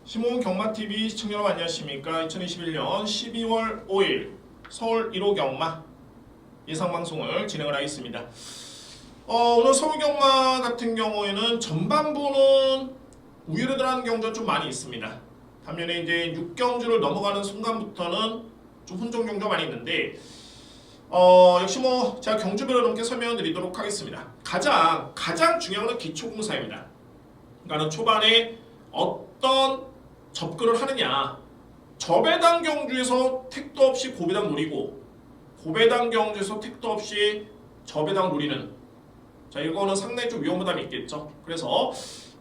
시몬 경마TV 시청자 여러분 안녕하십니까. 2021년 12월 5일 서울 1호 경마 예상방송을 진행을 하겠습니다. 오늘 서울 경마 같은 경우에는 전반부는 우위를 들어가는 경주가 좀 많이 있습니다. 반면에 이제 6경주를 넘어가는 순간부터는 좀 혼종 경주가 많이 있는데 역시 제가 경주별로 넘게 설명을 드리도록 하겠습니다. 가장 중요한 건 기초공사입니다. 그러니까 초반에 어떤 접근을 하느냐, 저배당 경주에서 택도 없이 고배당 노리고 고배당 경주에서 택도 없이 저배당 노리는, 자 이거는 상당히 좀 위험 부담이 있겠죠. 그래서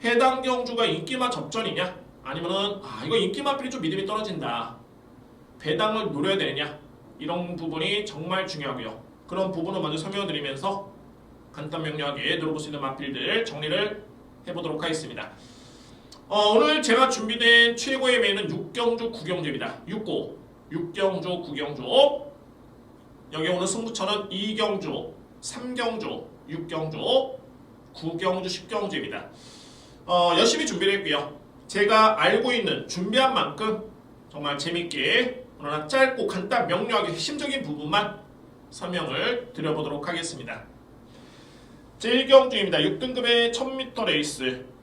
해당 경주가 인기만 접전이냐, 아니면은 이거 인기만필이 좀 믿음이 떨어진다, 배당을 노려야 되느냐, 이런 부분이 정말 중요하고요. 그런 부분을 먼저 설명드리면서 간단 명료하게 들어볼 수 있는 마필들 정리를 해보도록 하겠습니다. 오늘 제가 준비된 최고의 매는 6경주 9경주입니다. 6경주 9경주. 여기 오늘 승부처는 2경주, 3경주, 6경주, 9경주, 10경주입니다. 열심히 준비를 했고요. 제가 알고 있는 준비한 만큼 정말 재밌게 그러나 짧고 간단 명료하게 핵심적인 부분만 설명을 드려보도록 하겠습니다. 제1경주입니다. 6등급의 1000m 레이스.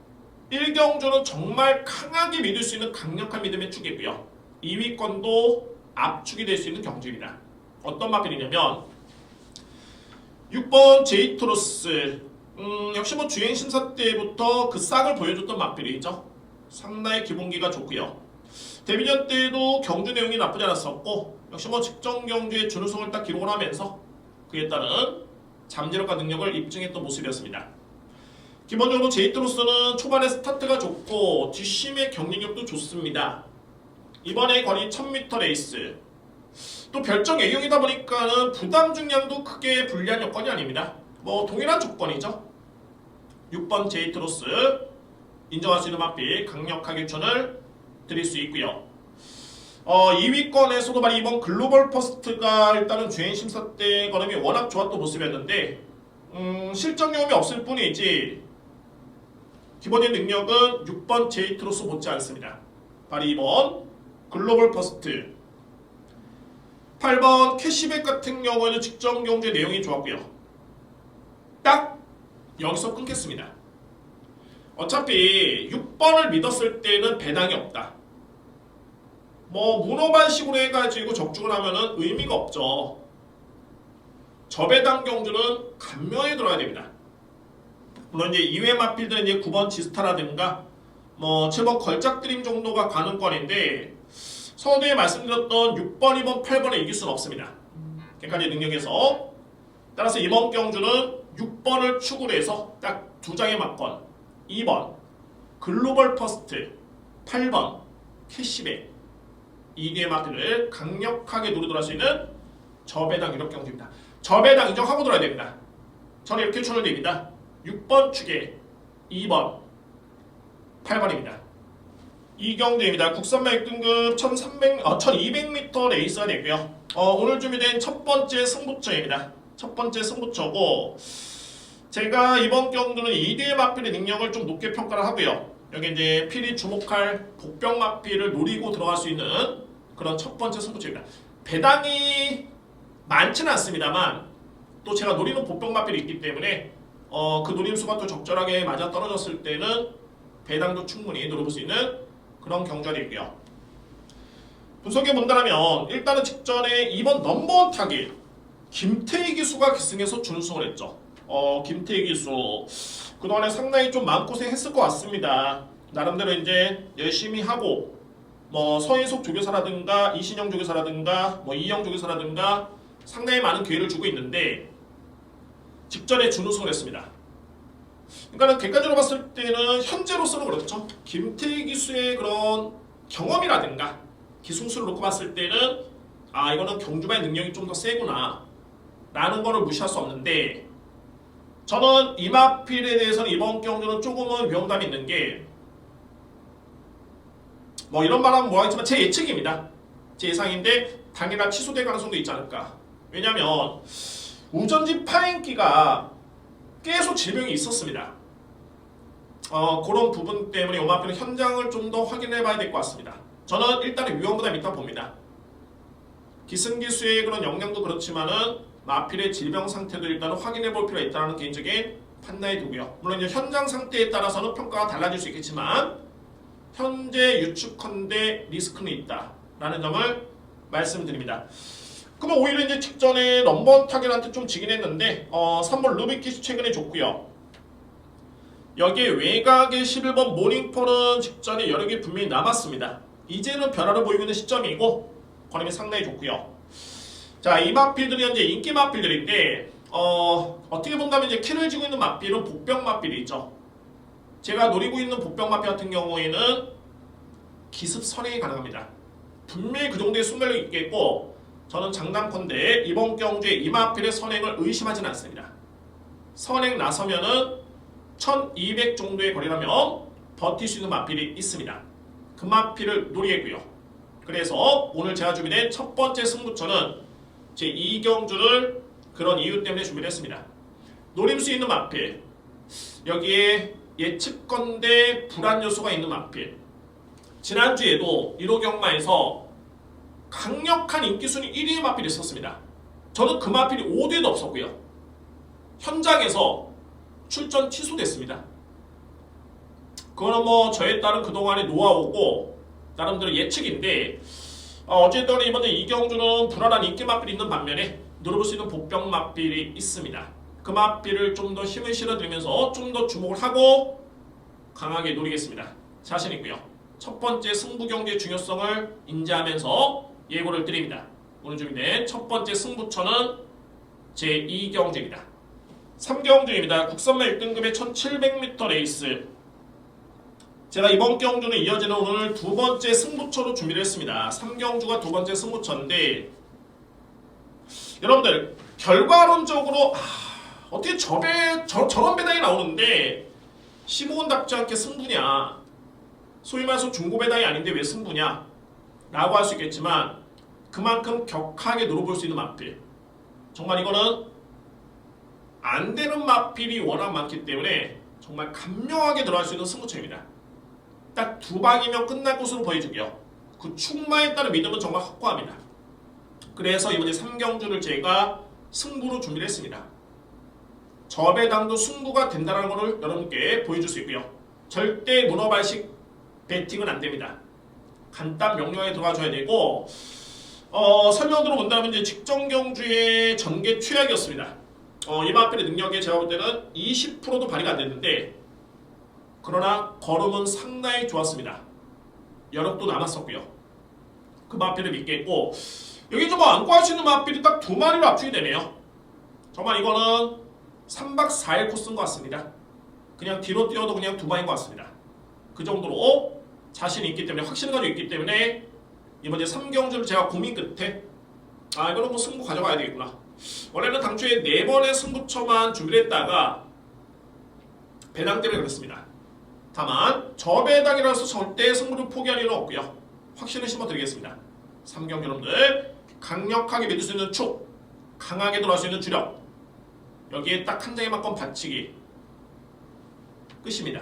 1경주는 정말 강하게 믿을 수 있는 강력한 믿음의 축이고요. 2위권도 압축이 될 수 있는 경주입니다. 어떤 마필이냐면 6번 제이토로스. 역시 주행 심사 때부터 그 싹을 보여줬던 마필이죠. 상당히 기본기가 좋고요. 데뷔전 때도 경주 내용이 나쁘지 않았었고, 역시 직전 경주에 준우승을 딱 기록을 하면서 그에 따른 잠재력과 능력을 입증했던 모습이었습니다. 기본적으로 제이토로스는 초반에 스타트가 좋고 뒷심의 경쟁력도 좋습니다. 이번에 거리 1000m 레이스, 또 별정 A형이다 보니까는 부담 중량도 크게 불리한 여건이 아닙니다. 동일한 조건이죠. 6번 제이토로스 인정할 수 있는 마필 강력하게 추천을 드릴 수 있고요. 2위권에서도 말이 이번 글로벌 퍼스트가 일단은 주행 심사 때 걸음이 워낙 좋았던 모습이었는데 실전 경험이 없을 뿐이지 기본적인 능력은 6번 제이트로스 못지 않습니다. 바로 2번 글로벌 퍼스트, 8번 캐시백 같은 경우에는 직전 경주의 내용이 좋았고요. 딱 여기서 끊겠습니다. 어차피 6번을 믿었을 때는 배당이 없다. 문어반식으로 해가지고 적중을 하면은 의미가 없죠. 저배당 경주는 간명히 들어야 됩니다. 물론 이제 2회 마필들은 이제 9번 지스타라든가 7번 걸작드림 정도가 가능권인데, 서두에 말씀드렸던 6번, 2번, 8번을 이길 수는 없습니다. 그러니까 이제 능력에서 따라서 이번 경주는 6번을 축으로 해서 딱 두 장의 막권, 2번 글로벌 퍼스트, 8번 캐시백, 2개의 마필을 강력하게 노리돌아할 수 있는 저배당 유력 경주입니다. 저배당 인정하고 들어야 됩니다. 저는 이렇게 추천을 드립니다. 6번 축에 2번 8번입니다. 이 경주입니다. 국산마 6등급 1200m 레이스가 되고요. 오늘 준비된 첫 번째 승부처입니다. 첫 번째 승부처고, 제가 이번 경주는 2대의 마필의 능력을 좀 높게 평가를 하고요. 여기 이제 필이 주목할 복병 마필을 노리고 들어갈 수 있는 그런 첫 번째 승부처입니다. 배당이 많지는 않습니다만 또 제가 노리는 복병 마필이 있기 때문에 그 노림수가 또 적절하게 맞아 떨어졌을 때는 배당도 충분히 노려볼 수 있는 그런 경주가 되고요. 분석해 본다면 일단은 직전에 2번 넘버원 타깃 김태희 기수가 기승에서 준우승을 했죠. 김태희 기수 그동안에 상당히 좀 마음고생했을 것 같습니다. 나름대로 이제 열심히 하고 서인석 조교사라든가 이신영 조교사라든가 이영 조교사라든가 상당히 많은 기회를 주고 있는데 직전에 준우승을 했습니다. 그러니까 객관적으로 봤을 때는 현재로서는 그렇죠. 김태희 기수의 그런 경험이라든가 기승수를 놓고 봤을 때는 이거는 경주마의 능력이 좀 더 세구나 라는 거를 무시할 수 없는데, 저는 이 마필에 대해서는 이번 경주는 조금은 위험감이 있는 게, 이런 말하면 뭐하겠지만 제 예측입니다. 제 예상인데 당일날 취소될 가능성도 있지 않을까. 왜냐면 우전지 파행기가 계속 질병이 있었습니다. 그런 부분 때문에 이 마필은 현장을 좀 더 확인해 봐야 될 것 같습니다. 저는 일단은 위험보다 있다 봅니다. 기승기수의 그런 영향도 그렇지만은 마필의 질병 상태도 일단은 확인해 볼 필요가 있다는 개인적인 판단이 두고요. 물론 이제 현장 상태에 따라서는 평가가 달라질 수 있겠지만 현재 유축컨대 리스크는 있다라는 점을 말씀드립니다. 그러면 오히려 이제 직전에 넘버원 타겟한테 좀 지긴 했는데 3번 루비키스 최근에 줬고요. 여기에 외곽의 11번 모닝펄은 직전에 여러 개 분명히 남았습니다. 이제는 변화를 보이고 있는 시점이고 걸음이 상당히 좋고요. 자, 이 마필들이 현재 인기 마필들인데 어떻게 본다면 이제 키를 쥐고 있는 마필은 복병 마필이 있죠. 제가 노리고 있는 복병 마필 같은 경우에는 기습 선행이 가능합니다. 분명히 그 정도의 순발력이 있겠고 저는 장담컨대 이번 경주에 이 마필의 선행을 의심하지는 않습니다. 선행 나서면은 1200 정도의 거리라면 버틸 수 있는 마필이 있습니다. 그 마필을 노리겠고요. 그래서 오늘 제가 준비된 첫 번째 승부처는 제 2경주를 그런 이유 때문에 준비를 했습니다. 노릴 수 있는 마필, 여기에 예측건대 불안 요소가 있는 마필. 지난주에도 1호 경마에서 강력한 인기순위 1위의 마필이 있었습니다. 저는 그 마필이 5대도 없었고요. 현장에서 출전 취소됐습니다. 그거는 뭐 저에 따른 그동안의 노하우고 나름대로 예측인데 어쨌든 이번에 이경주는 불안한 인기 마필이 있는 반면에 노려볼 수 있는 복병 마필이 있습니다. 그 마필을 좀 더 힘을 실어드리면서 좀 더 주목을 하고 강하게 노리겠습니다. 자신 있고요. 첫 번째 승부 경기의 중요성을 인지하면서 예고를 드립니다. 오늘 준비된 첫 번째 승부처는 제2경주입니다. 3경주입니다. 국선마 1등급의 1700m 레이스. 제가 이번 경주는 이어지는 오늘 두 번째 승부처로 준비를 했습니다. 3경주가 두 번째 승부처인데 여러분들 결과론적으로 어떻게 저런 배당이 나오는데 15원답지 않게 승부냐, 소위 말해서 중고 배당이 아닌데 왜 승부냐 라고 할 수 있겠지만 그만큼 격하게 노려볼 수 있는 마필, 정말 이거는 안 되는 마필이 워낙 많기 때문에 정말 간명하게 들어갈 수 있는 승부처입니다. 딱 두 방이면 끝날 것으로 보여주고요. 그 충마에 따른 믿음은 정말 확고합니다. 그래서 이번에 3경주를 제가 승부로 준비를 했습니다. 저배당도 승부가 된다는 것을 여러분께 보여줄 수 있고요. 절대 문어발식 배팅은 안 됩니다. 간단 명료하게 들어가줘야 되고 설명으로 본다면 이제 직전 경주의 전개 최악이었습니다. 이 마필의 능력에 제가 볼 때는 20%도 발휘가 안 됐는데 그러나 걸음은 상당히 좋았습니다. 여력도 남았었고요. 그 마필을 믿겠고 여기 좀 안고 할 수 있는 마필이 딱 두 마리로 압축이 되네요. 정말 이거는 3박 4일 코스인 것 같습니다. 그냥 뒤로 뛰어도 그냥 두 방인 것 같습니다. 그 정도로 자신이 있기 때문에 확신을 가지고 있기 때문에 이번에 3경주를 제가 고민 끝에 이거는 뭐 승부 가져가야 되겠구나. 원래는 당초에 4번의 승부처만 준비를 했다가 배당 때문에 그렇습니다. 다만 저배당이라서 절대 승부를 포기할 일은 없고요. 확신을 심어드리겠습니다. 3경주 여러분들 강력하게 믿을 수 있는 축, 강하게 들어갈 수 있는 주력, 여기에 딱 한 장의 막건 받치기 끝입니다.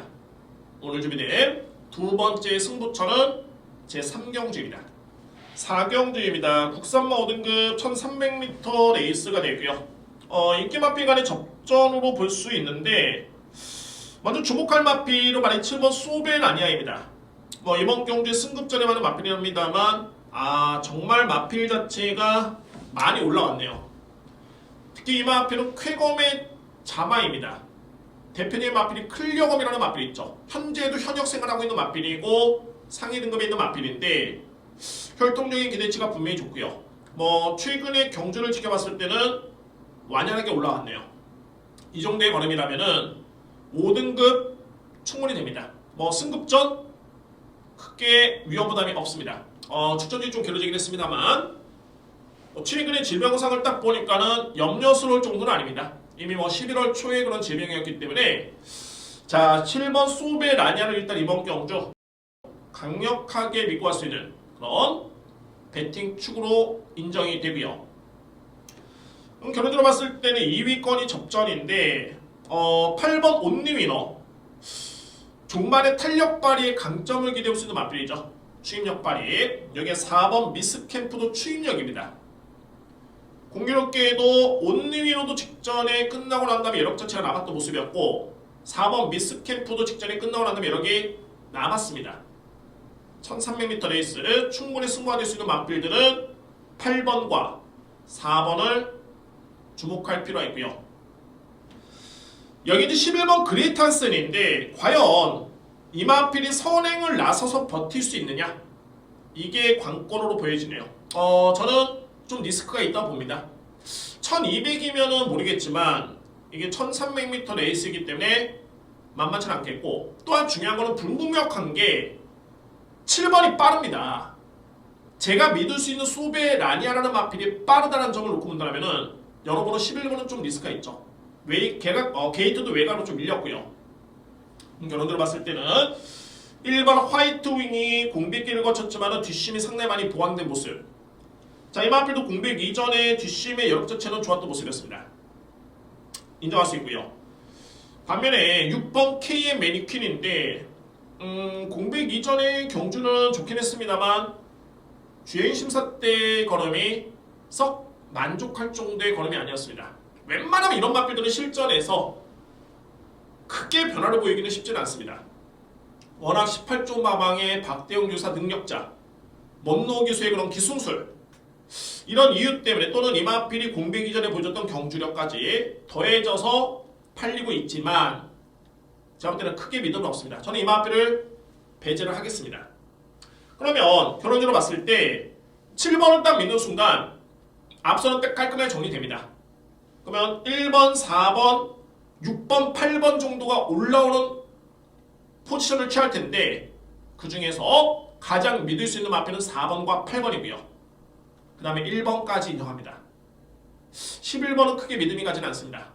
오늘 준비된 두 번째 승부처는 제3경주입니다. 4경주입니다. 국산마 5등급 1300m 레이스가 되고요. 인기 마필 간의 접전으로 볼 수 있는데 먼저 주목할 마필은 만약 7번 소벨 아니아입니다. 이번 경주에 승급전에 많은 마필입니다만 정말 마필 자체가 많이 올라왔네요. 특히 이 마필은 쾌검의 자마입니다. 대표적인 마필이 클리어검이라는 마필이 있죠. 현재도 현역 생활하고 있는 마필이고 상위 등급에 있는 마필인데 혈통적인 기대치가 분명히 좋고요. 최근에 경주를 지켜봤을 때는 완연하게 올라왔네요. 이 정도의 걸음이라면은 5등급 충분히 됩니다. 승급전 크게 위험 부담이 없습니다. 축전이 좀 길어지긴 했습니다만 최근에 질병상을 딱 보니까는 염려스러울 정도는 아닙니다. 이미 11월 초에 그런 질병이었기 때문에 자 7번 소베 라니아를 일단 이번 경주 강력하게 믿고 갈 수 있는 그런 배팅 축으로 인정이 되고요. 결론적으로 봤을 때는 2위권이 접전인데 8번 온리위너 종말의 탄력 발휘의 강점을 기대할 수 있는 맞비이죠. 추임력 발휘. 여기에 4번 미스캠프도 추임력입니다. 공교롭게도 온리위로도 직전에 끝나고 난 다음에 여력 자체가 남았던 모습이었고 4번 미스캠프도 직전에 끝나고 난 다음에 여력이 남았습니다. 1300m 레이스 충분히 승부가 될 수 있는 맞빌들은 8번과 4번을 주목할 필요가 있고요. 여기 이제 11번 그레이트 한센인데 과연 이 마필이 선행을 나서서 버틸 수 있느냐? 이게 관건으로 보여지네요. 저는 좀 리스크가 있다 봅니다. 1200이면은 모르겠지만 이게 1300m 레이스이기 때문에 만만치 않겠고 또한 중요한 거는 불분명한 게 7번이 빠릅니다. 제가 믿을 수 있는 소베 라니아라는 마필이 빠르다는 점을 놓고 본다면은 여러분은 11번은 좀 리스크가 있죠. 게이트도 외곽으로 좀 밀렸고요. 결론적으로 봤을 때는 1번 화이트 윙이 공백기를 거쳤지만 뒷심이 상당히 많이 보완된 모습. 자, 이 마필도 공백 이전에 뒷심의 여력 자체는 좋았던 모습이었습니다. 인정할 수 있고요. 반면에 6번 KM 매니퀸인데 공백 이전에 경주는 좋긴 했습니다만 주행 심사 때 걸음이 썩 만족할 정도의 걸음이 아니었습니다. 웬만하면 이런 마필들은 실전에서 크게 변화를 보이기는 쉽지는 않습니다. 워낙 18조 마방의 박대용 유사 능력자, 먼노 기수의 그런 기술술 이런 이유 때문에 또는 이 마필이 공백 이전에 보여줬던 경주력까지 더해져서 팔리고 있지만 제가 볼 때는 크게 믿음은 없습니다. 저는 이 마필을 배제를 하겠습니다. 그러면 결론적으로 봤을 때 7번을 딱 믿는 순간 앞서는 딱 깔끔하게 정리됩니다. 그러면 1번, 4번, 6번, 8번 정도가 올라오는 포지션을 취할 텐데 그 중에서 가장 믿을 수 있는 마필은 4번과 8번이고요. 그 다음에 1번까지 인정합니다. 11번은 크게 믿음이 가진 않습니다.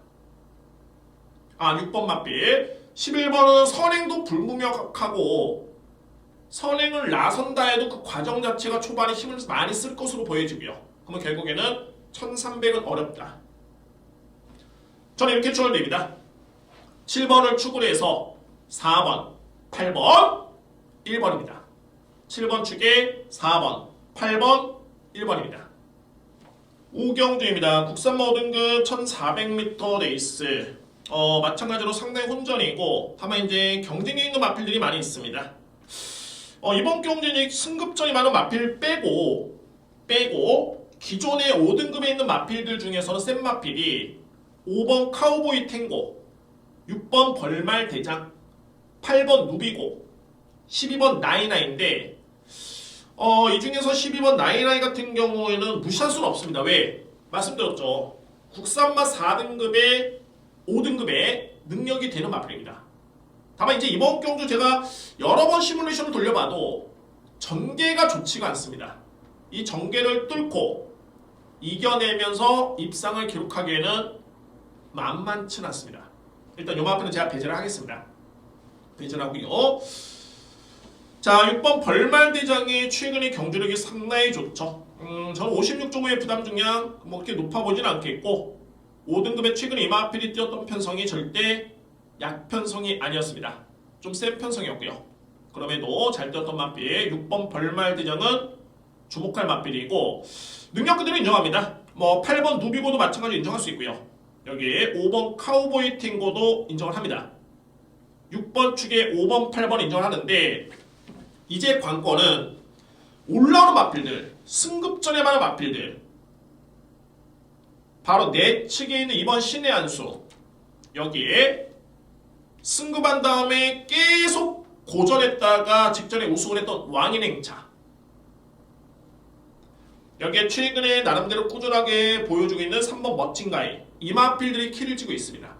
6번 마필 11번은 선행도 불무명하고 선행을 나선다 해도 그 과정 자체가 초반에 힘을 많이 쓸 것으로 보여지고요. 그러면 결국에는 1300은 어렵다. 저는 이렇게 추론됩니다. 7번을 축으로 해서 4번, 8번, 1번입니다. 7번 축에 4번, 8번, 1번입니다. 오경주입니다. 국산마 5등급 1400m 레이스. 마찬가지로 상당히 혼전이고 다만 이제 경쟁력 있는 마필들이 많이 있습니다. 이번 경쟁이 승급전이 많은 마필 빼고 기존의 5등급에 있는 마필들 중에서는 센 마필이 5번 카우보이 탱고, 6번 벌말 대장, 8번 누비고, 12번 나이나인데 이 중에서 12번 나이나이 같은 경우에는 무시할 수는 없습니다. 왜? 말씀드렸죠. 국산마 4등급에 5등급에 능력이 되는 마필입니다. 다만 이제 이번 경주 제가 여러 번 시뮬레이션을 돌려봐도 전개가 좋지가 않습니다. 이 전개를 뚫고 이겨내면서 입상을 기록하기에는 만만치 않습니다. 일단 요 마필은 제가 배제를 하겠습니다. 배제를 하고요. 자, 6번 벌말대장의 최근의 경주력이 상당히 좋죠. 저는 56.5의 부담 중량 뭐 그렇게 높아 보진 않겠고 5등급의 최근에 이 마필이 뛰었던 편성이 절대 약편성이 아니었습니다. 좀 센 편성이었고요. 그럼에도 잘 뛰었던 마필 6번 벌말대장은 주목할 마필이고 능력 그대로 인정합니다. 8번 누비고도 마찬가지로 인정할 수 있고요. 여기에 5번 카우보이 탱고도 인정을 합니다. 6번 축에 5번, 8번 인정을 하는데 이제 관건은 올라오는 마필들, 승급전에 많은 마필들 바로 내 측에 있는 이번 신의 한수 여기에 승급한 다음에 계속 고전했다가 직전에 우승을 했던 왕인행차 여기에 최근에 나름대로 꾸준하게 보여주고 있는 3번 멋진가이 이 마필들이 키를 쥐고 있습니다.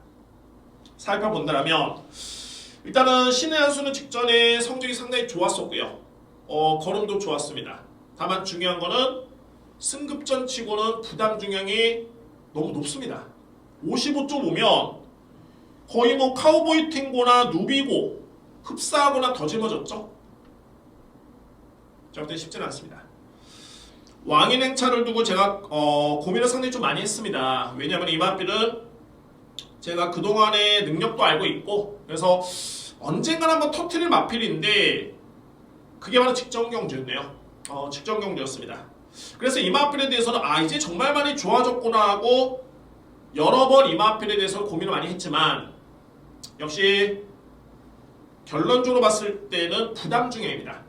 살펴본다면 일단은 신의 한수는 직전에 성적이 상당히 좋았었고요. 걸음도 좋았습니다. 다만 중요한 거는 승급전 치고는 부담 중량이 너무 높습니다. 55.5면 거의 카우보이 탱고나 누비고 흡사하거나 더 짊어졌죠. 절대 쉽지는 않습니다. 왕인 행차를 두고 제가 고민을 상당히 좀 많이 했습니다. 왜냐하면 이 마필은 제가 그동안의 능력도 알고 있고 그래서 언젠간 한번 터트릴 마필인데 그게 바로 직전경주였네요. 직전경주였습니다. 그래서 이 마필에 대해서는 이제 정말 많이 좋아졌구나 하고 여러 번 이 마필에 대해서 고민을 많이 했지만 역시 결론적으로 봤을 때는 부담 중입니다.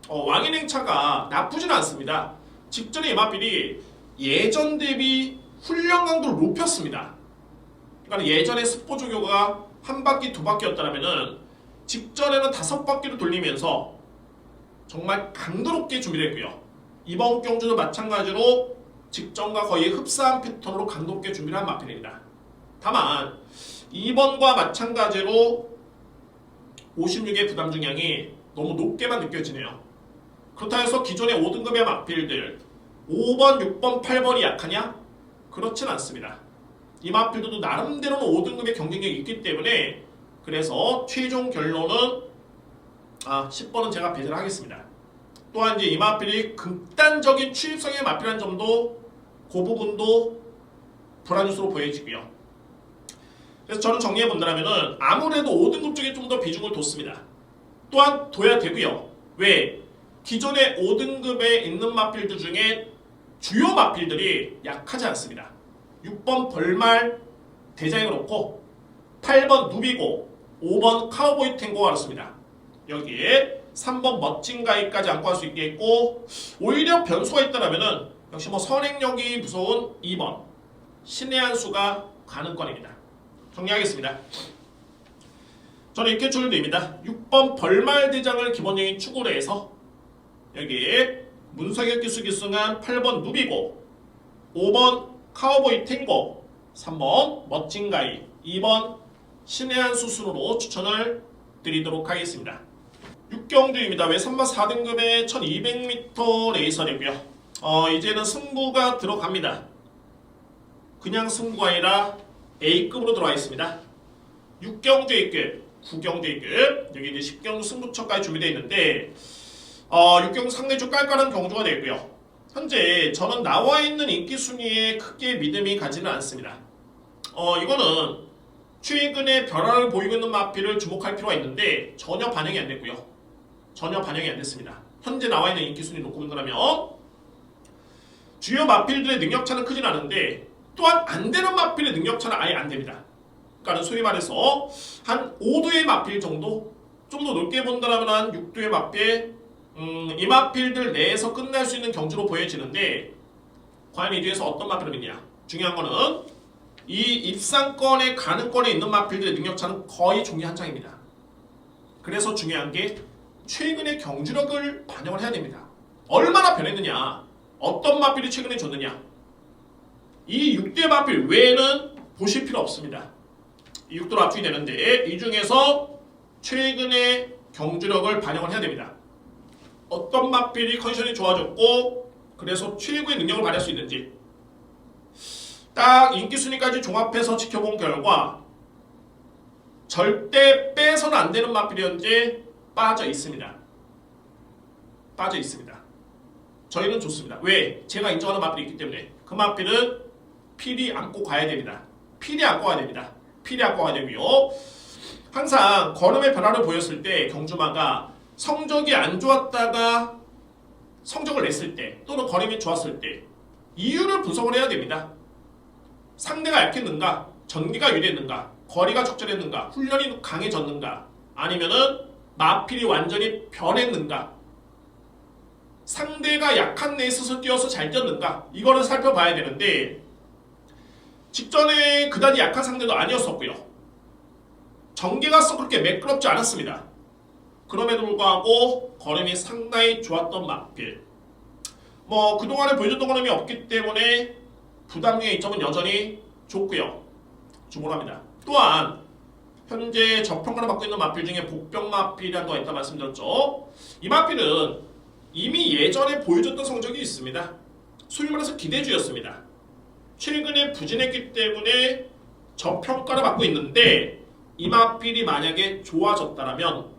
왕인 행차가 나쁘지는 않습니다. 직전에 이 마필이 예전 대비 훈련 강도를 높였습니다. 그러니까 예전에 스포 조교가 한 바퀴 두 바퀴였다면은 직전에는 5바퀴를 돌리면서 정말 강도 높게 준비를 했고요. 이번 경주도 마찬가지로 직전과 거의 흡사한 패턴으로 강도 높게 준비를 한 마필입니다. 다만 이번과 마찬가지로 56의 부담 중량이 너무 높게만 느껴지네요. 그렇다 해서 기존의 5등급의 마필들 5번, 6번, 8번이 약하냐? 그렇진 않습니다. 이 마필들도 나름대로는 5등급의 경쟁력이 있기 때문에 그래서 최종 결론은 10번은 제가 배제를 하겠습니다. 또한 이제 이 마필이 극단적인 추입성의 마필한 점도 그 부분도 불안 요소로 보여지고요. 그래서 저는 정리해 본다면은 아무래도 5등급 쪽에 좀 더 비중을 뒀습니다. 또한 둬야 되고요. 왜? 기존의 5등급에 있는 마필들 중에 주요 마필들이 약하지 않습니다. 6번 벌말 대장이 그렇고 8번 누비고 5번 카우보이 탱고가 그렇습니다. 여기에 3번 멋진 가이까지 안고 갈 수 있겠고 오히려 변수가 있다면은 역시 선행력이 무서운 2번 신의 한 수가 가능권입니다. 정리하겠습니다. 저는 이렇게 줄드립니다. 6번 벌말 대장을 기본적인 축으로 해서 여기에 문서격 기수 기승한 8번 누비고 5번 카우보이 탱고 3번 멋진 가이 2번 신의 한 수 순으로 추천을 드리도록 하겠습니다. 6경주입니다. 왜 3번 4등급의 1200m 레이서이고요. 이제는 승부가 들어갑니다. 그냥 승부가 아니라 A급으로 들어와 있습니다. 6경주 A급, 9경주 A급, 여기 이제 10경주 승부처까지 준비되어 있는데 6경주 상당히 좀 깔깔한 경주가 되고요. 현재 저는 나와 있는 인기 순위에 크게 믿음이 가지는 않습니다. 이거는 최근에 변화를 보이고 있는 마필을 주목할 필요가 있는데 전혀 반영이 안 됐고요. 전혀 반영이 안 됐습니다. 현재 나와 있는 인기 순위 놓고 본다면 주요 마필들의 능력차는 크진 않은데 또한 안 되는 마필의 능력차는 아예 안 됩니다. 그러니까 소위 말해서 한 5도의 마필 정도? 좀 더 높게 본다면 한 6도의 마필 이 마필들 내에서 끝날 수 있는 경주로 보여지는데 과연 이 중에서 어떤 마필을 믿냐? 중요한 거는 이 입상권에 가능권에 있는 마필들의 능력차는 거의 종이 한 장입니다. 그래서 중요한 게 최근의 경주력을 반영을 해야 됩니다. 얼마나 변했느냐? 어떤 마필이 최근에 줬느냐? 이 6대 마필 외에는 보실 필요 없습니다. 이 6도로 압축이 되는데 이 중에서 최근의 경주력을 반영을 해야 됩니다. 어떤 마필이 컨디션이 좋아졌고 그래서 최고의 능력을 발휘할 수 있는지 딱 인기 순위까지 종합해서 지켜본 결과 절대 빼서는 안 되는 마필이 현재 빠져 있습니다. 빠져 있습니다. 저희는 좋습니다. 왜? 제가 인정하는 마필이 있기 때문에 그 마필은 필히 안고 가야 됩니다. 필히 안고 가야 됩니다. 필히 안고 가야 되고요. 항상 걸음의 변화를 보였을 때 경주마가 성적이 안 좋았다가 성적을 냈을 때 또는 걸음이 좋았을 때 이유를 분석을 해야 됩니다. 상대가 약했는가? 전기가 유리했는가? 거리가 적절했는가? 훈련이 강해졌는가? 아니면은 마필이 완전히 변했는가? 상대가 약한 데 있어서 뛰어서 잘 뛰었는가? 이거를 살펴봐야 되는데 직전에 그다지 약한 상대도 아니었었고요. 전개가 썩 그렇게 매끄럽지 않았습니다. 그럼에도 불구하고 걸음이 상당히 좋았던 마필. 그동안에 보여줬던 걸음이 없기 때문에 부담력의 이점은 여전히 좋고요. 주목합니다. 또한 현재 저평가를 받고 있는 마필 중에 복병 마필이라는 거가 있다 말씀드렸죠. 이 마필은 이미 예전에 보여줬던 성적이 있습니다. 소위 말해서 기대주였습니다. 최근에 부진했기 때문에 저평가를 받고 있는데 이 마필이 만약에 좋아졌다라면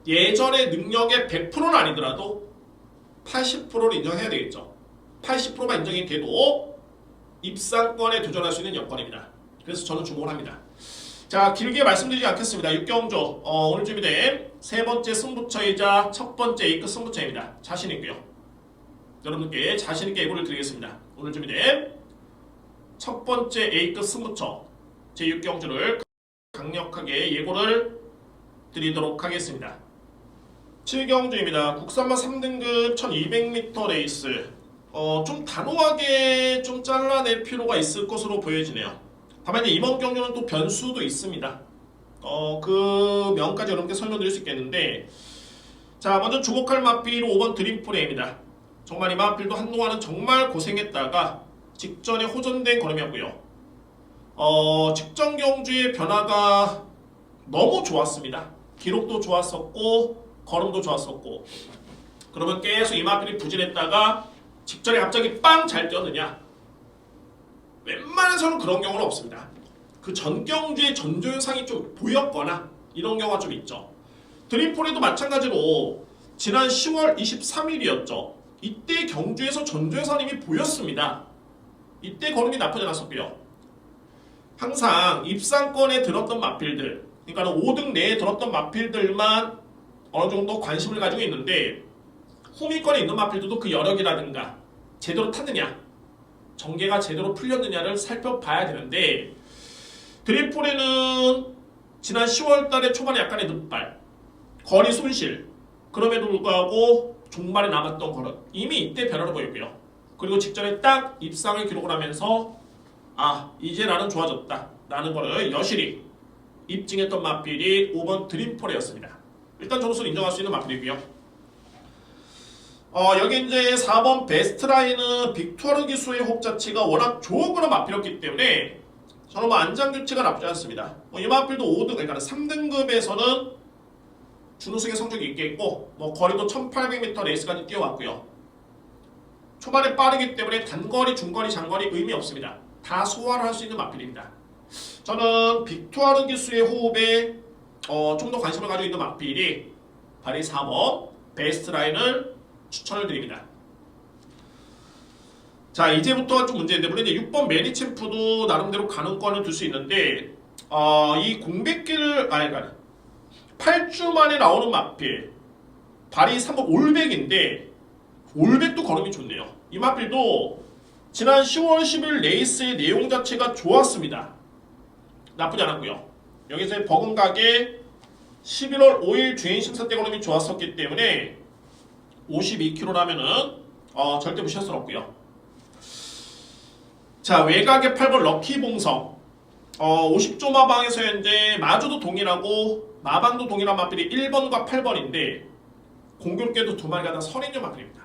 예전의 능력의 100%는 아니더라도 80%를 인정해야 되겠죠. 80%만 인정이 돼도 입상권에 도전할 수 있는 여건입니다. 그래서 저는 주목을 합니다. 자, 길게 말씀드리지 않겠습니다. 6경주 오늘 준비된 세 번째 승부처이자 첫 번째 A급 승부처입니다. 자신있고요. 여러분께 자신있게 예고를 드리겠습니다. 오늘 준비된 첫 번째 A급 승부처 제6경주를 강력하게 예고를 드리도록 하겠습니다. 7경주입니다. 국산마 3등급 1200m 레이스. 좀 단호하게 좀 잘라낼 필요가 있을 것으로 보여지네요. 다만 이번 경주는 또 변수도 있습니다. 그 명까지 여러분께 설명드릴 수 있겠는데, 자, 먼저 주목할 마필 5번 드림프레입니다. 정말 이 마필도 한동안은 정말 고생했다가 직전에 호전된 걸음이었고요. 직전 경주의 변화가 너무 좋았습니다. 기록도 좋았었고 걸음도 좋았었고, 그러면 계속 이 마필이 부진했다가 직전에 갑자기 빵 잘 뛰었느냐? 웬만해서는 그런 경우는 없습니다. 그 전 경주의 전조현상이 좀 보였거나 이런 경우가 좀 있죠. 드림폴에도 마찬가지로 지난 10월 23일이었죠. 이때 경주에서 전조현상이 이미 보였습니다. 이때 걸음이 나쁘지 않았었고요. 항상 입상권에 들었던 마필들, 그러니까 5등 내에 들었던 마필들만 어느 정도 관심을 가지고 있는데, 후미권에 있는 마필들도 그 여력이라든가 제대로 탔느냐, 전개가 제대로 풀렸느냐를 살펴봐야 되는데, 드림폴에는 지난 10월달에 초반에 약간의 늑발, 거리 손실, 그럼에도 불구하고 종말에 남았던 걸음 이미 이때 변화를 보였고요. 그리고 직전에 딱 입상을 기록을 하면서 이제 나는 좋아졌다 라는 거를 여실히 입증했던 마필이 5번 드림폴이었습니다. 일단 저로서는 인정할 수 있는 마필이고요. 여기 이제 4번 베스트라인은 빅투아르 기수의 호흡 자체가 워낙 좋은 거는 마필이었기 때문에 저는 안장교체가 나쁘지 않습니다. 이 마필도 5등, 그러니까 3등급에서는 준우승의 성적이 있겠고, 거리도 1800m 레이스까지 뛰어왔고요. 초반에 빠르기 때문에 단거리, 중거리, 장거리 의미 없습니다. 다 소화를 할 수 있는 마필입니다. 저는 빅투아르 기수의 호흡에 좀 더 관심을 가지고 있는 마필이 바로 4번 베스트라인을 추천을 드립니다. 자, 이제부터가 좀 문제인데, 물론 이제 6번 매니챔프도 나름대로 가능권을 둘 수 있는데, 이 공백기를, 그러니까 8주 만에 나오는 마필, 발이 3번 올백인데, 올백도 걸음이 좋네요. 이 마필도 지난 10월 10일 레이스의 내용 자체가 좋았습니다. 나쁘지 않았고요. 여기서 버금가게 11월 5일 주행 심사 때 걸음이 좋았었기 때문에 52km라면은 절대 무시할 수는 없고요. 자, 외곽의 8번 럭키봉성, 50조 마방에서 현재 마주도 동일하고 마방도 동일한 마필이 1번과 8번인데 공교롭게도 두 마리가 다 선인용 마필입니다.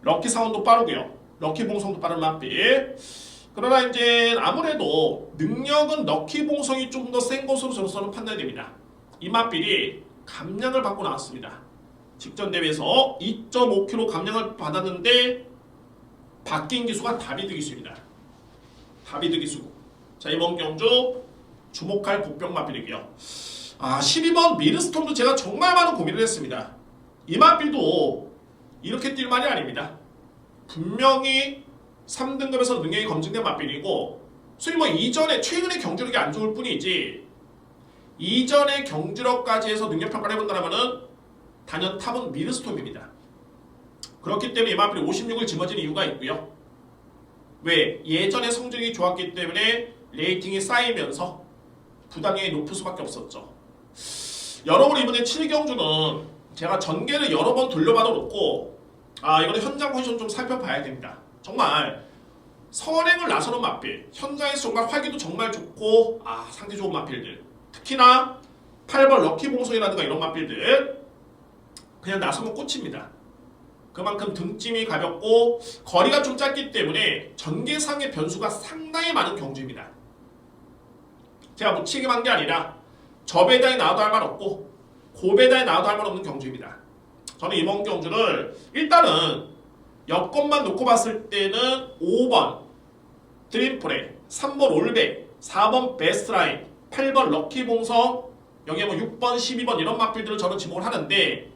럭키사운도 빠르고요. 럭키봉성도 빠른 마필. 그러나 이제 아무래도 능력은 럭키봉성이 좀 더 센 것으로 저로서는 판단이 됩니다. 이 마필이 감량을 받고 나왔습니다. 직전 대회에서 2.5kg 감량을 받았는데 바뀐 기수가 다비드 기수입니다. 다비드 기수. 자, 이번 경주 주목할 복병 마필이고요. 12번 미르스톰도 제가 정말 많은 고민을 했습니다. 이 마필도 이렇게 뛸 말이 아닙니다. 분명히 3등급에서 능력이 검증된 마필이고, 소위 이전에 최근의 경주력이 안 좋을 뿐이지 이전의 경주력까지 해서 능력 평가를 해본다면은 단연 탑은 미르스톰입니다. 그렇기 때문에 이 마필이 56을 짊어진 이유가 있고요. 왜? 예전에 성적이 좋았기 때문에 레이팅이 쌓이면서 부당량이 높을 수밖에 없었죠. 여러분, 이번에 7경주는 제가 전개를 여러 번 돌려봐도 그렇고 이거는 현장 컨디션 좀 살펴봐야 됩니다. 정말 선행을 나서는 마필, 현장에서 정말 활기도 정말 좋고 상태 좋은 마필들, 특히나 8번 럭키봉성이라든가 이런 마필들 그냥 나서면 꽂힙니다. 그만큼 등짐이 가볍고 거리가 좀 짧기 때문에 전개상의 변수가 상당히 많은 경주입니다. 제가 묻히기만 한 게 아니라 저배당에 나와도 할 말 없고 고배당에 나와도 할 말 없는 경주입니다. 저는 이번 경주를 일단은 여건만 놓고 봤을 때는 5번 드림프레, 3번 올백, 4번 베스트라인, 8번 럭키봉성, 여기에 6번, 12번 이런 마필들을 저는 지목을 하는데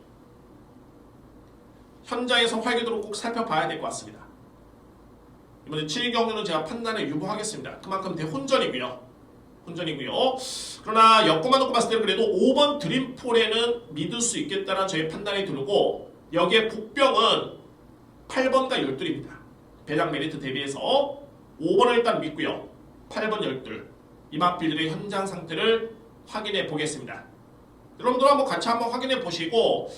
현장에서 활기도를 꼭 살펴봐야 될 것 같습니다. 이번에 7경주는 제가 판단에 유보하겠습니다. 그만큼 대혼전이고요. 혼전이고요. 그러나 엮고만 놓고 봤을 때는 그래도 5번 드림폴에는 믿을 수 있겠다는 저의 판단이 들고 여기에 복병은 8번과 12입니다. 배당 메리트 대비해서 5번을 일단 믿고요. 8번 12 이 마필들의 현장 상태를 확인해 보겠습니다. 여러분들 한번 같이 한번 확인해 보시고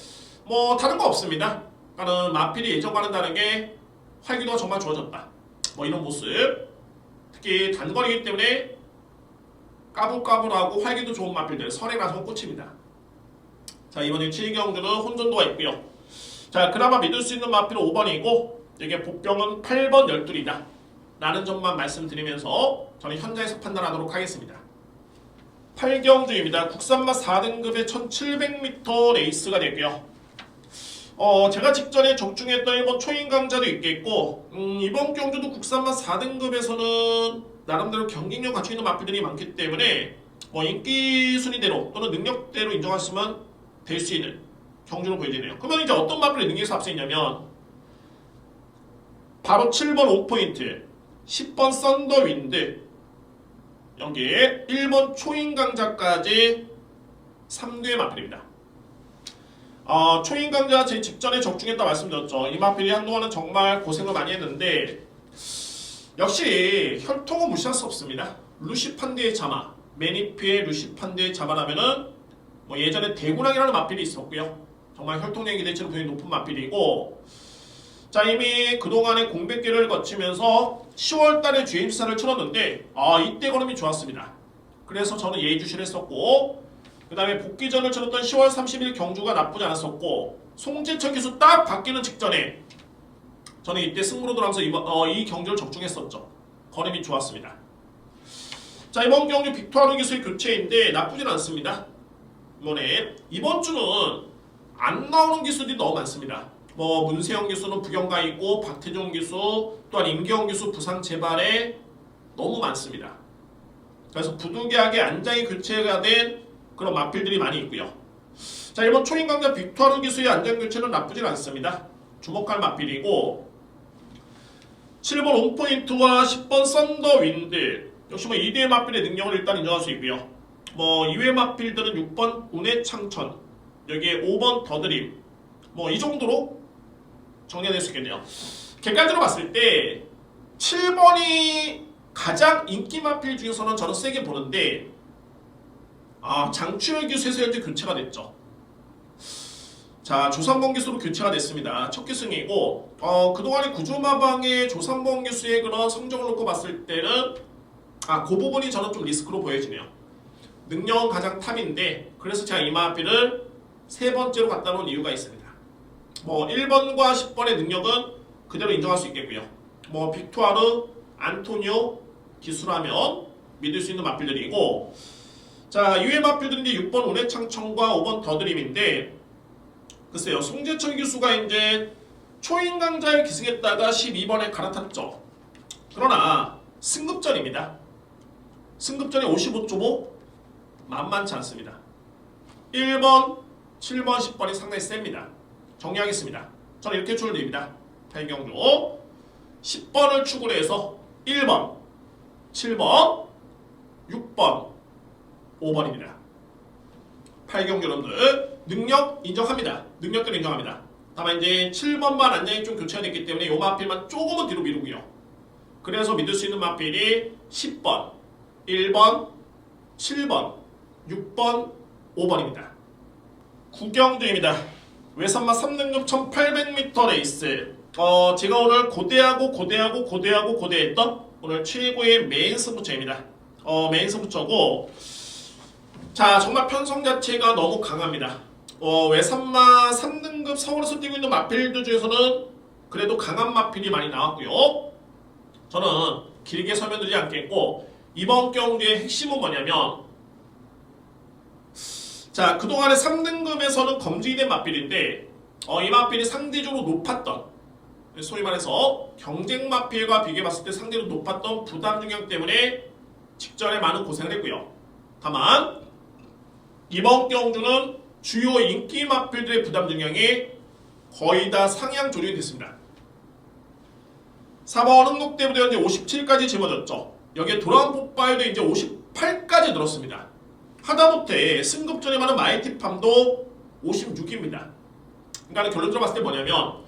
뭐 다른 거 없습니다. 그러니까는 마필이 예전과는 다르게 활기도가 정말 좋아졌다. 뭐 이런 모습. 특히 단거리이기 때문에 까불까불하고 활기도 좋은 마필들 설해라서 꽃입니다. 자, 이번에 7경주는 혼전도가 있고요. 자, 그나마 믿을 수 있는 마필은 5번이고 이게 복병은 8번 12이다 라는 점만 말씀드리면서 저는 현장에서 판단하도록 하겠습니다. 8경주입니다. 국산맛 4등급의 1700m 레이스가 되고요. 제가 직전에 적중했던 일본 초인 강자도 있겠고 이번 경주도 국산맛 4등급에서는 나름대로 경쟁력 갖추고 있는 마필들이 많기 때문에 인기 순위대로 또는 능력대로 인정하시면 될 수 있는 경주로 보여지네요. 그러면 이제 어떤 마필이 능력에서 앞서 있냐면 바로 7번 5포인트 10번 썬더윈드 여기에 1번 초인 강자까지 3두의 마필입니다. 초인 강자 제 직전에 적중했다 말씀드렸죠. 이 마필이 한동안은 정말 고생을 많이 했는데 역시 혈통은 무시할 수 없습니다. 루시판드의 자마, 매니피의 루시판드의 자마라면은 예전에 대구랑이라는 마필이 있었고요. 정말 혈통력 기대치는 굉장히 높은 마필이고 자 이미 그동안의 공백기를 거치면서 10월달에 GMC사를 치렀는데 이때 걸음이 좋았습니다. 그래서 저는 예의주시를 했었고 그 다음에 복귀전을 치렀던 10월 30일 경주가 나쁘지 않았었고 송재철 기수 딱 바뀌는 직전에 저는 이때 승부로 들어가면서 이 경주를 적중했었죠. 걸음이 좋았습니다. 자 이번 경주 빅토르 기수의 교체인데 나쁘진 않습니다. 이번 주는 안 나오는 기수들이 너무 많습니다. 문세영 기수는 부경가 있고 박태종 기수 또한 임기영 기수 부상 재발에 너무 많습니다. 그래서 부득이하게 안장이 교체가 된 그런 마필들이 많이 있고요. 자 이번 초인 강자 빅토르 기수의 안장 교체는 나쁘진 않습니다. 주목할 마필이고 7번 온포인트와 10번 썬더윈드 역시 2대의 마필의 능력을 일단 인정할 수 있고요. 이외의 마필들은 6번 운의 창천 여기에 5번 더드림 이 정도로 정리가 될 수 있겠네요. 객관적으로 봤을 때 7번이 가장 인기 마필 중에서는 저는 세게 보는데 장추열 기수에서 현재 교체가 됐죠. 자 조삼번 기수로 교체가 됐습니다. 첫 기승이고 그동안의 구조마방의 조삼번 기수의 그런 성적을 놓고 봤을 때는 그 부분이 저는 좀 리스크로 보여지네요. 능력은 가장 탑인데 그래서 제가 이 마필을 세 번째로 갖다 놓은 이유가 있습니다. 1번과 10번의 능력은 그대로 인정할 수 있겠고요. 빅토르, 안토니오 기수라면 믿을 수 있는 마필들이고 자 이외의 마필들은 이제 6번 운의 창천과 5번 더드림인데 글쎄요 송재철 기수가 이제 초인 강자에 기승했다가 12번에 갈아탔죠. 그러나 승급전입니다. 승급전에 55.5 만만치 않습니다. 1번, 7번, 10번이 상당히 셉니다. 정리하겠습니다. 저는 이렇게 추론드립니다. 8경주 10번을 축으로 해서 1번, 7번, 6번, 5번입니다. 8경주 여러분들 능력 인정합니다. 능력들 인정합니다. 다만 이제 7번만 안장이 좀 교체가 됐기 때문에 요 마필만 조금은 뒤로 미루고요. 그래서 믿을 수 있는 마필이 10번, 1번, 7번, 6번, 5번입니다. 9경주입니다. 외산맛 3등급 1800m 레이스 제가 오늘 고대했던 오늘 최고의 메인 승부처입니다. 메인 승부처고 자 정말 편성 자체가 너무 강합니다. 외산맛 3등급 서울에서 뛰고 있는 마필들 중에서는 그래도 강한 마필이 많이 나왔고요. 저는 길게 설명드리지 않겠고 이번 경기의 핵심은 뭐냐면 자 그동안의 3등급에서는 검증이 된 마필인데 이 마필이 상대적으로 높았던 소위 말해서 경쟁 마필과 비교해봤을 때 상대로 높았던 부담 중량 때문에 직전에 많은 고생을 했고요. 다만 이번 경주는 주요 인기 마필들의 부담 중량이 거의 다 상향 조정이 됐습니다. 4번 흥국대부대 현재 57까지 집어졌죠. 여기에 도란 폭발도 이제 8까지 늘었습니다. 하다못해 승급전에 많은 마이티팜도 56입니다. 그러니까 결론 들어봤을 때 뭐냐면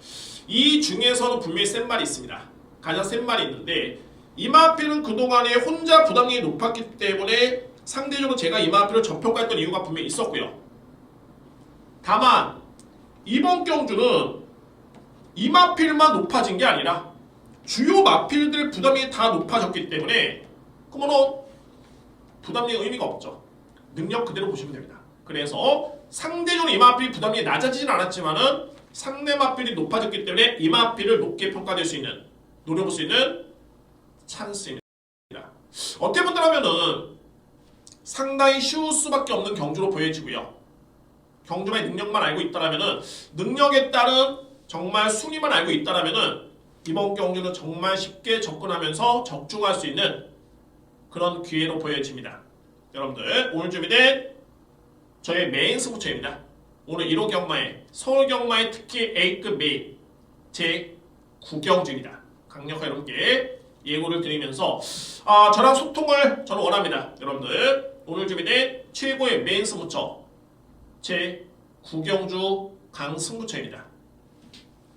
이 중에서는 분명히 센 말이 있습니다. 가장 센 말이 있는데 이마필은 그동안에 혼자 부담력이 높았기 때문에 상대적으로 제가 이마필을 저평가했던 이유가 분명히 있었고요. 다만 이번 경주는 이마필만 높아진 게 아니라 주요 마필들 부담이 다 높아졌기 때문에 그러면 부담력의 의미가 없죠. 능력 그대로 보시면 됩니다. 그래서 상대적으로 이마필 부담이 낮아지진 않았지만은 상대 마필이 높아졌기 때문에 이마필을 높게 평가될 수 있는, 노려볼 수 있는 찬스입니다. 어떻게 본다면은 상당히 쉬울 수밖에 없는 경주로 보여지고요. 경주의 능력만 알고 있다라면은, 능력에 따른 정말 순위만 알고 있다라면은 이번 경주는 정말 쉽게 접근하면서 적중할 수 있는 그런 기회로 보여집니다. 여러분들 오늘 준비된 저의 메인 승부처입니다. 오늘 1호 경마에 서울 경마에 특히 A급 메인 제 9경주입니다. 강력하게 여러분께 예고를 드리면서 저랑 소통을 저는 원합니다. 여러분들 오늘 준비된 최고의 메인 승부처 제 9경주 강승부처입니다.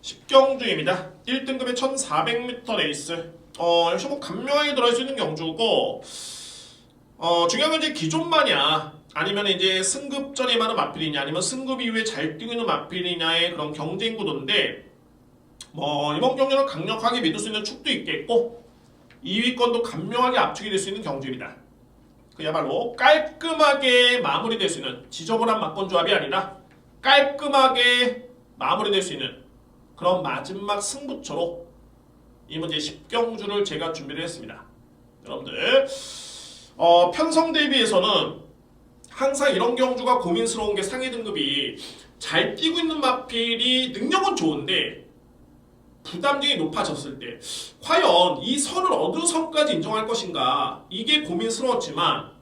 10경주입니다. 1등급의 1400m 레이스. 역시 뭐 감명하게 들어갈 수 있는 경주고, 중요한 건 이제 기존마냐, 아니면 이제 승급전에 많은 마필이냐, 아니면 승급 이후에 잘 뛰고 있는 마필이냐의 그런 경쟁 구도인데, 이번 경주는 강력하게 믿을 수 있는 축도 있겠고, 2위권도 감명하게 압축이 될 수 있는 경주입니다. 그야말로 깔끔하게 마무리될 수 있는 지저분한 막권 조합이 아니라 깔끔하게 마무리될 수 있는 그런 마지막 승부처로 이 문제 10경주를 제가 준비를 했습니다. 여러분들 편성 대비해서는 항상 이런 경주가 고민스러운 게 상위 등급이 잘 뛰고 있는 마필이 능력은 좋은데 부담력이 높아졌을 때 과연 이 선을 어느 선까지 인정할 것인가, 이게 고민스러웠지만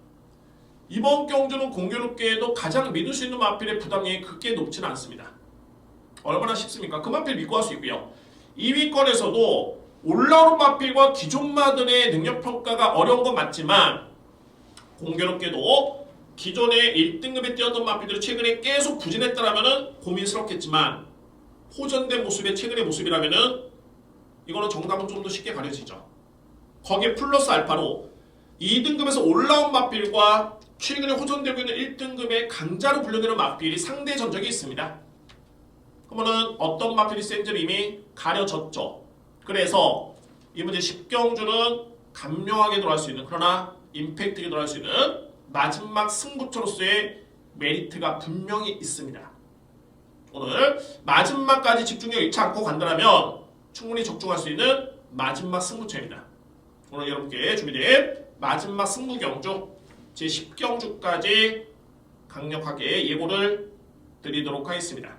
이번 경주는 공교롭게도 가장 믿을 수 있는 마필의 부담력이 그렇게 높지는 않습니다. 얼마나 쉽습니까? 그 마필 믿고 할 수 있고요. 2위권에서도 올라오는 마필과 기존 마들의 능력 평가가 어려운 건 맞지만 공교롭게도 기존에 1등급에 뛰었던 마필들이 최근에 계속 부진했다라면 고민스럽겠지만 호전된 모습의 최근의 모습이라면은 이거는 정답은 좀 더 쉽게 가려지죠. 거기에 플러스 알파로 2등급에서 올라온 마필과 최근에 호전되고 있는 1등급의 강자로 분류되는 마필이 상대 전적이 있습니다. 그러면은 어떤 마필이 센지를 이미 가려졌죠. 그래서 이 문제 10경주는 감명하게 들어갈 수 있는, 그러나 임팩트 있게 들어갈 수 있는 마지막 승부처로서의 메리트가 분명히 있습니다. 오늘 마지막까지 집중력 잃지 않고 간다면 충분히 적중할 수 있는 마지막 승부처입니다. 오늘 여러분께 준비된 마지막 승부경주 제 10경주까지 강력하게 예고를 드리도록 하겠습니다.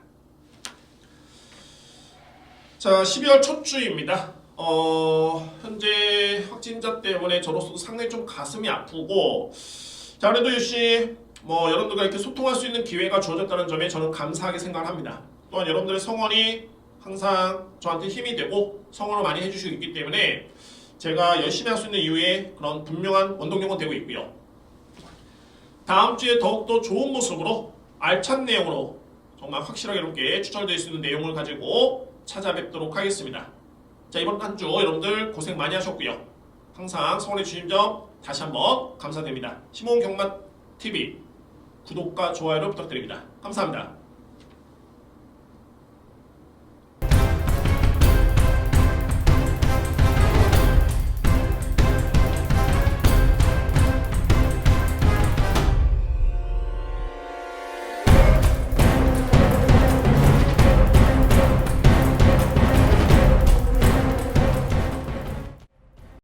자, 12월 첫 주입니다. 현재 확진자 때문에 저로서도 상당히 좀 가슴이 아프고, 자, 그래도 역시 여러분들과 이렇게 소통할 수 있는 기회가 주어졌다는 점에 저는 감사하게 생각을 합니다. 또한 여러분들의 성원이 항상 저한테 힘이 되고 성원을 많이 해주시고 있기 때문에 제가 열심히 할 수 있는 이유에 그런 분명한 원동력은 되고 있고요. 다음 주에 더욱더 좋은 모습으로 알찬 내용으로 정말 확실하게 이렇게 추천될 수 있는 내용을 가지고 찾아뵙도록 하겠습니다. 자, 이번 한 주 여러분들 고생 많이 하셨고요. 항상 성원해 주신 점 다시 한번 감사드립니다. 심호흡 경마TV 구독과 좋아요를 부탁드립니다. 감사합니다.